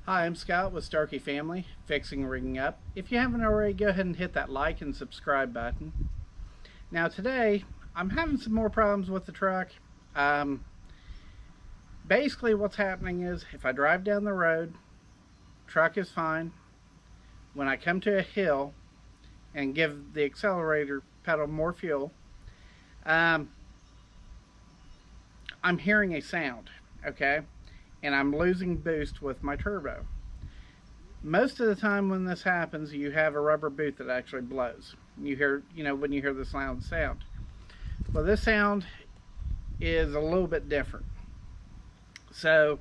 Hi, I'm Scott with Starkey Family, Fixing Rigging Up. If you haven't already, go ahead and hit that like and subscribe button. Now today, I'm having some more problems with the truck. Basically what's happening is, if I drive down the road, truck is fine. When I come to a hill and give the accelerator pedal more fuel, I'm hearing a sound, okay? And I'm losing boost with my turbo. Most of the time when this happens, you have a rubber boot that actually blows. You hear, when you hear this loud sound. Well, this sound is a little bit different. So,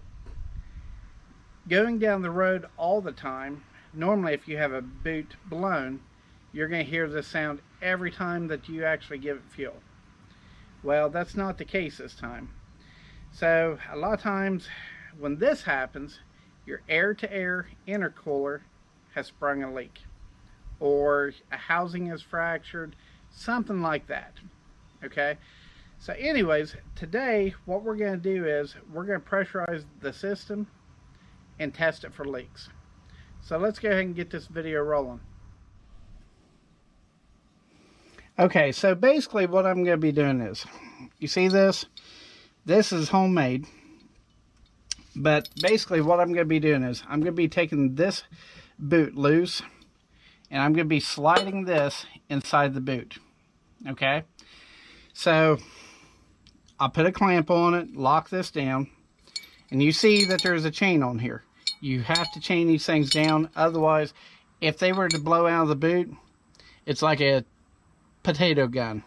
going down the road all the time, normally if you have a boot blown, you're going to hear this sound every time that you actually give it fuel. Well, that's not the case this time. So, a lot of times, when this happens, your air-to-air intercooler has sprung a leak, or a housing is fractured, something like that. Okay, so anyways, today what we're going to do is we're going to pressurize the system and test it for leaks. So let's go ahead and get this video rolling. Okay, so basically what I'm going to be doing is, you see this is homemade. But basically what I'm going to be doing is, I'm going to be taking this boot loose, and I'm going to be sliding this inside the boot. Okay? So, I'll put a clamp on it, lock this down, and you see that there's a chain on here. You have to chain these things down, otherwise, if they were to blow out of the boot, it's like a potato gun,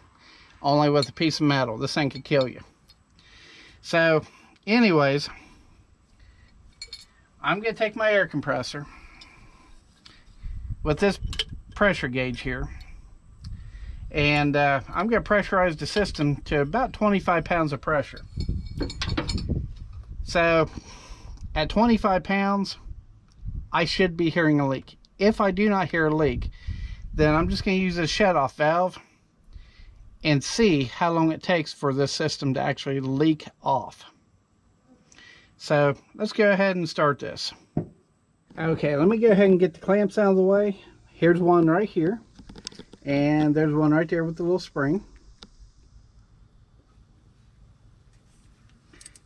only with a piece of metal. This thing could kill you. So, anyways, I'm going to take my air compressor with this pressure gauge here, and I'm going to pressurize the system to about 25 pounds of pressure. So at 25 pounds, I should be hearing a leak. If I do not hear a leak, then I'm just going to use a shut-off valve and see how long it takes for this system to actually leak off. So let's go ahead and start this. Okay, let me go ahead and get the clamps out of the way. Here's one right here, and there's one right there with the little spring.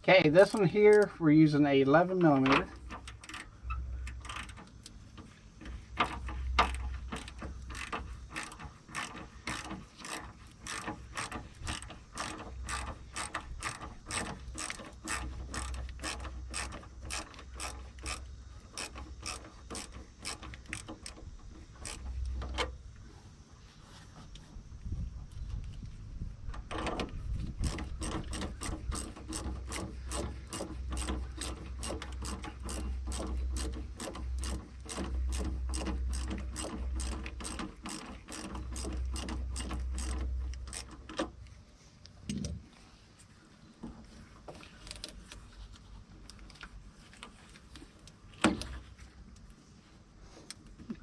Okay, this one here, we're using a 11mm.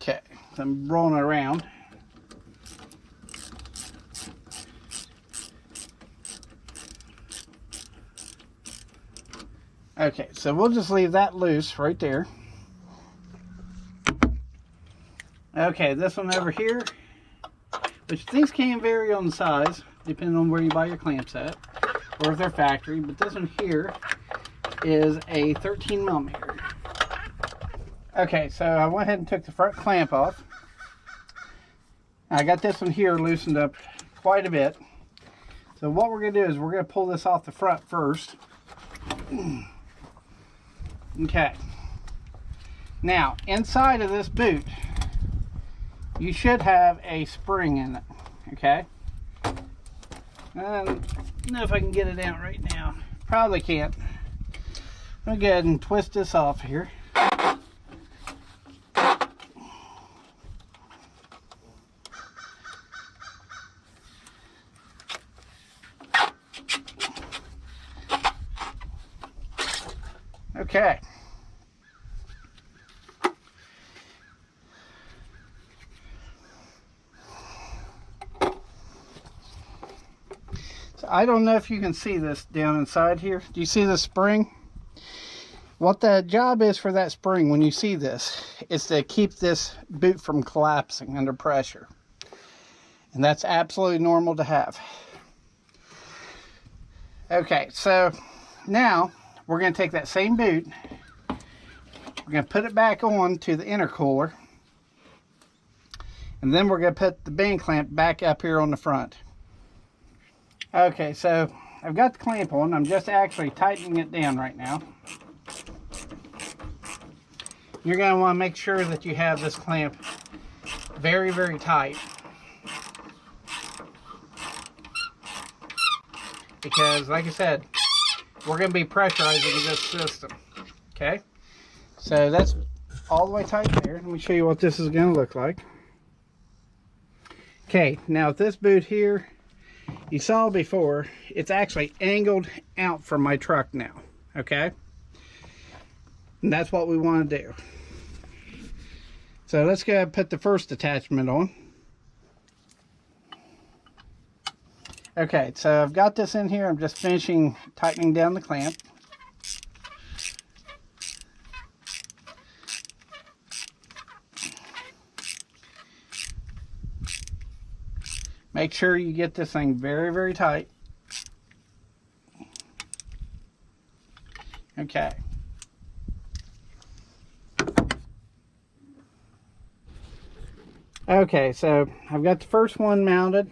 Okay, so I'm rolling it around. Okay, so we'll just leave that loose right there. Okay, this one over here, which these can vary on the size, depending on where you buy your clamps at, or if they're factory, but this one here is a 13mm. Okay, so I went ahead and took the front clamp off. I got this one here loosened up quite a bit. So what we're going to do is we're going to pull this off the front first. Okay. Now, inside of this boot, you should have a spring in it. Okay. I don't know if I can get it out right now. Probably can't. I'm going to go ahead and twist this off here. Okay. So I don't know if you can see this down inside here. Do you see the spring? What the job is for that spring, when you see this, is to keep this boot from collapsing under pressure. And that's absolutely normal to have. Okay, so now we're going to take that same boot, we're going to put it back on to the intercooler, and then we're going to put the band clamp back up here on the front. Okay, so I've got the clamp on. I'm just actually tightening it down right now. You're going to want to make sure that you have this clamp very, very tight, because like I said, we're going to be pressurizing this system. Okay, so that's all the way tight there. Let me show you what this is going to look like. Okay, now with this boot here, you saw before, it's actually angled out from my truck now. Okay, and that's what we want to do. So let's go ahead and put the first attachment on. Okay, so I've got this in here. I'm just finishing tightening down the clamp. Make sure you get this thing very, very tight. Okay. Okay, so I've got the first one mounted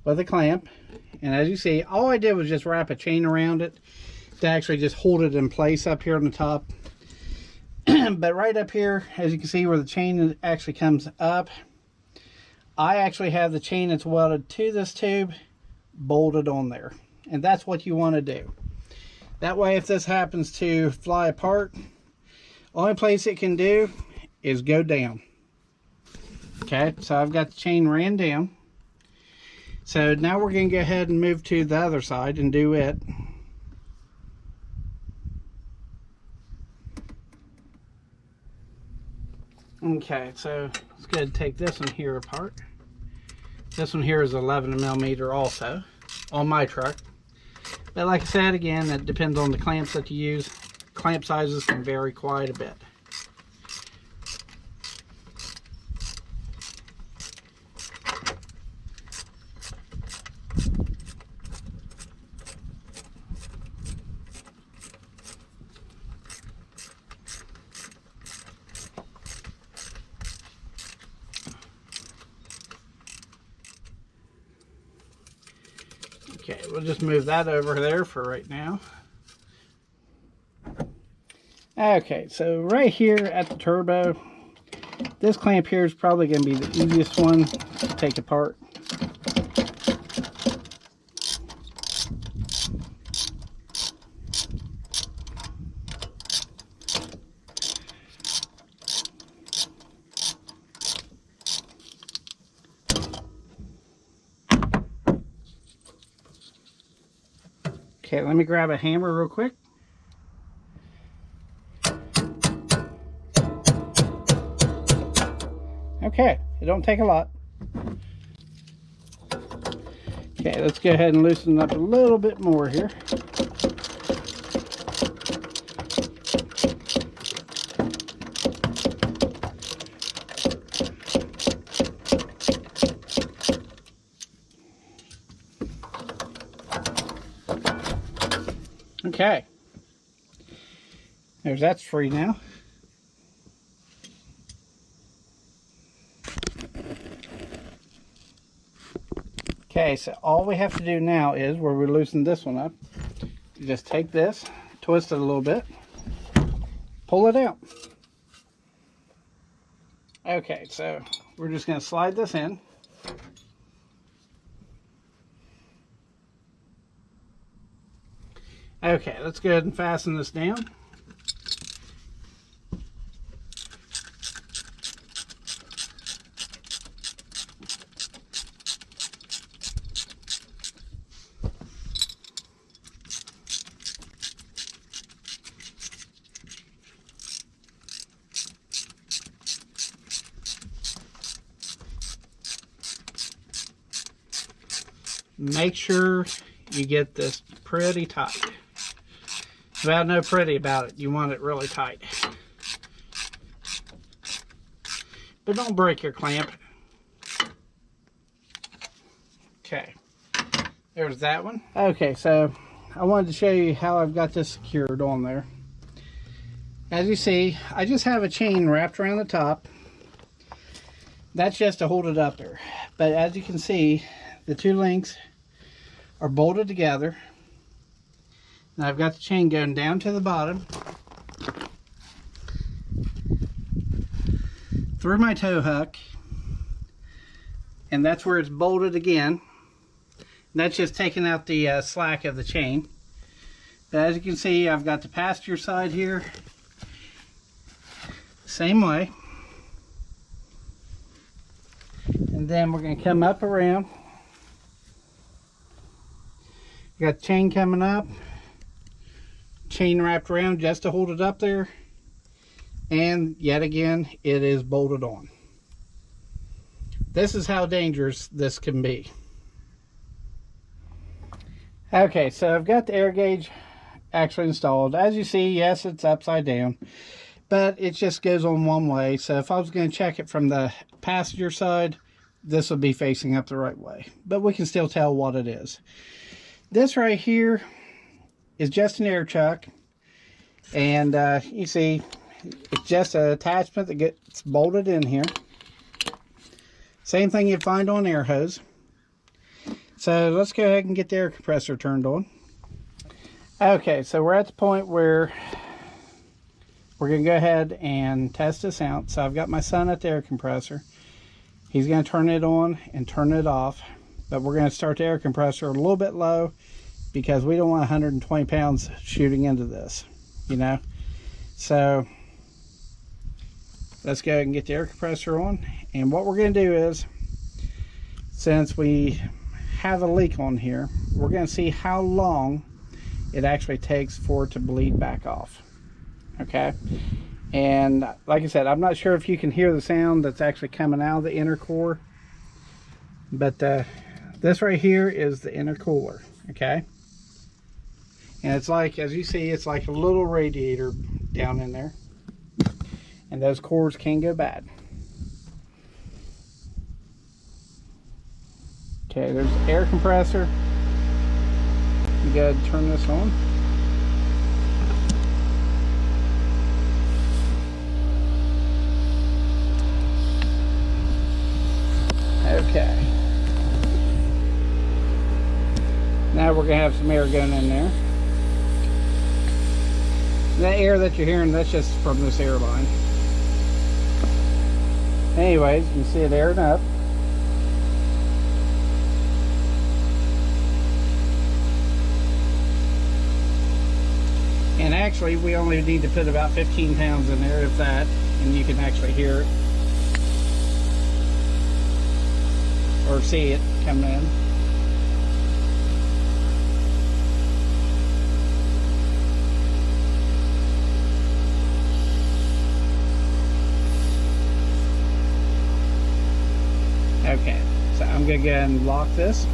with a clamp, and as you see, all I did was just wrap a chain around it to actually just hold it in place up here on the top. But right up here, as you can see where the chain actually comes up, I actually have the chain that's welded to this tube bolted on there, and that's what you want to do. That way, if this happens to fly apart, only place it can do is go down. Okay, so I've got the chain ran down. So now we're going to go ahead and move to the other side and do it. Okay, so let's go ahead and take this one here apart. This one here is 11mm also on my truck. But like I said, again, it depends on the clamps that you use. Clamp sizes can vary quite a bit. Okay, we'll just move that over there for right now. Okay, so right here at the turbo, this clamp here is probably going to be the easiest one to take apart. Okay, let me grab a hammer real quick. Okay, it don't take a lot. Okay, let's go ahead and loosen up a little bit more here. Okay, that's free now. Okay, so all we have to do now is, where we loosen this one up, you just take this, twist it a little bit, pull it out. Okay, so we're just going to slide this in. Okay, let's go ahead and fasten this down. Make sure you get this pretty tight. about no pretty about it. You want it really tight. But don't break your clamp. Okay, there's that one. Okay, so I wanted to show you how I've got this secured on there. As you see, I just have a chain wrapped around the top. That's just to hold it up there. But as you can see, the two links are bolted together. Now I've got the chain going down to the bottom, through my tow hook, and that's where it's bolted again. And that's just taking out the slack of the chain. But as you can see, I've got the passenger side here, same way. And then we're going to come up around. You got the chain coming up, chain wrapped around just to hold it up there, and yet again it is bolted on. This is how dangerous this can be. Okay, so I've got the air gauge actually installed. As you see, yes, it's upside down, but it just goes on one way. So if I was going to check it from the passenger side, this will be facing up the right way, but we can still tell what it is. This right here is just an air chuck, and you see it's just an attachment that gets bolted in here. Same thing you'd find on air hose. So let's go ahead and get the air compressor turned on. Okay, so we're at the point where we're going to go ahead and test this out. So I've got my son at the air compressor. He's going to turn it on and turn it off. But we're going to start the air compressor a little bit low because we don't want 120 pounds shooting into this, you know. So let's go ahead and get the air compressor on. And what we're going to do is, since we have a leak on here, we're going to see how long it actually takes for it to bleed back off. Okay, and like I said, I'm not sure if you can hear the sound that's actually coming out of the inner core, but this right here is the intercooler. Okay, and it's like, as you see, it's like a little radiator down in there, and those cores can go bad. Okay, there's the air compressor. You go ahead and turn this on. Okay. Now we're going to have some air going in there. That air that you're hearing, that's just from this airline. Anyways, you can see it airing up. And actually, we only need to put about 15 pounds in there, if that, and you can actually hear it. Or see it come in. Okay, so I'm going to go ahead and lock this.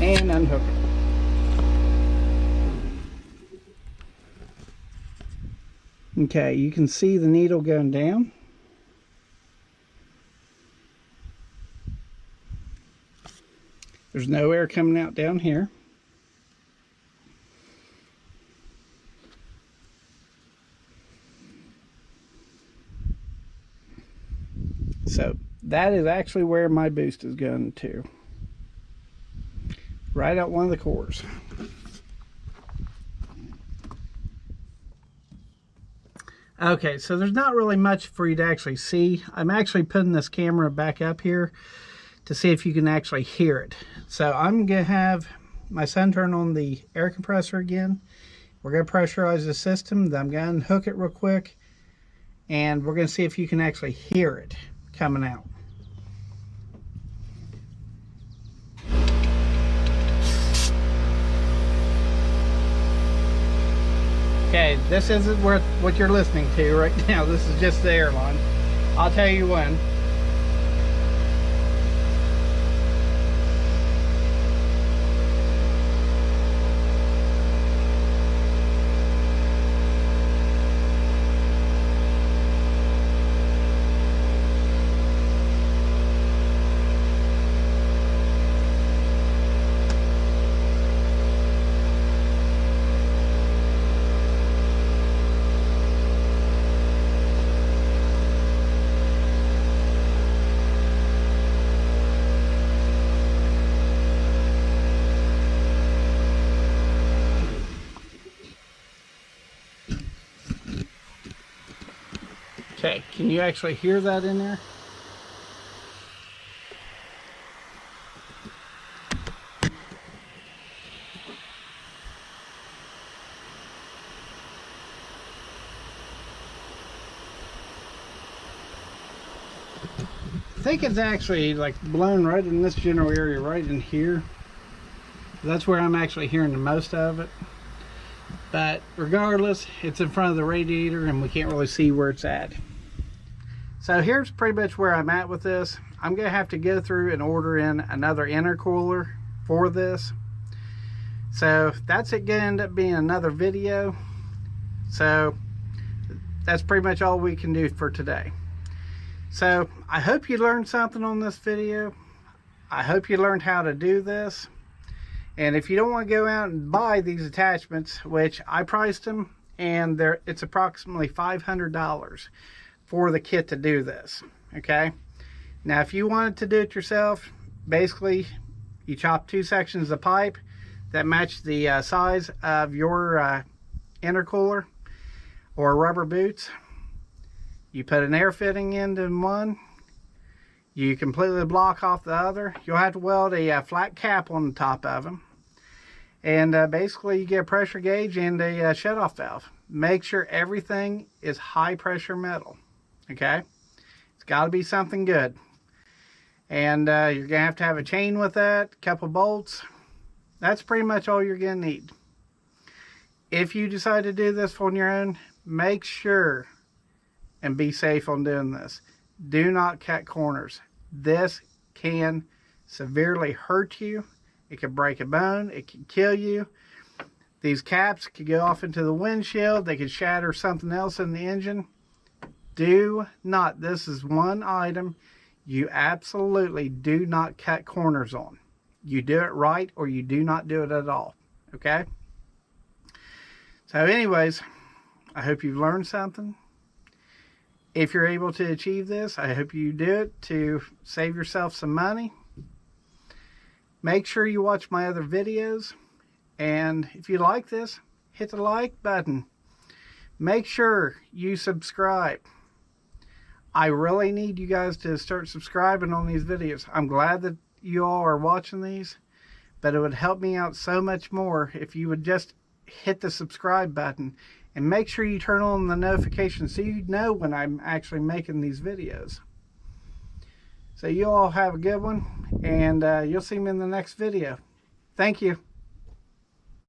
And unhook it. Okay, you can see the needle going down. There's no air coming out down here. So that is actually where my boost is going to. Right out one of the cores. Okay, so there's not really much for you to actually see. I'm actually putting this camera back up here to see if you can actually hear it. So I'm going to have my son turn on the air compressor again. We're going to pressurize the system. Then I'm going to hook it real quick. And we're going to see if you can actually hear it coming out. Okay, this isn't what you're listening to right now. This is just the airline. I'll tell you when. Okay, can you actually hear that in there? I think it's actually like blown right in this general area right in here. That's where I'm actually hearing the most of it. But regardless, it's in front of the radiator and we can't really see where it's at. So here's pretty much where I'm at with this. I'm gonna have to go through and order in another intercooler for this. So that's gonna end up being another video. So that's pretty much all we can do for today. So I hope you learned something on this video. I hope you learned how to do this. And if you don't want to go out and buy these attachments, which I priced them, and it's approximately $500 for the kit to do this, okay? Now, if you wanted to do it yourself, basically, you chop 2 sections of pipe that match the size of your intercooler or rubber boots. You put an air fitting into one. You completely block off the other. You'll have to weld a flat cap on the top of them. And basically you get a pressure gauge and a shut-off valve. Make sure everything is high pressure metal, okay? It's got to be something good. And you're going to have a chain with that, a couple bolts. That's pretty much all you're going to need. If you decide to do this on your own, make sure and be safe on doing this. Do not cut corners. This can severely hurt you. It can break a bone. It can kill you. These caps could go off into the windshield. They could shatter something else in the engine. Do not. This is one item you absolutely do not cut corners on. You do it right or you do not do it at all. Okay? So anyways, I hope you've learned something. If you're able to achieve this, I hope you do it to save yourself some money. Make sure you watch my other videos. And if you like this, hit the like button. Make sure you subscribe. I really need you guys to start subscribing on these videos. I'm glad that you all are watching these, but it would help me out so much more if you would just hit the subscribe button. And make sure you turn on the notifications so you know when I'm actually making these videos. So you all have a good one, and you'll see me in the next video. Thank you.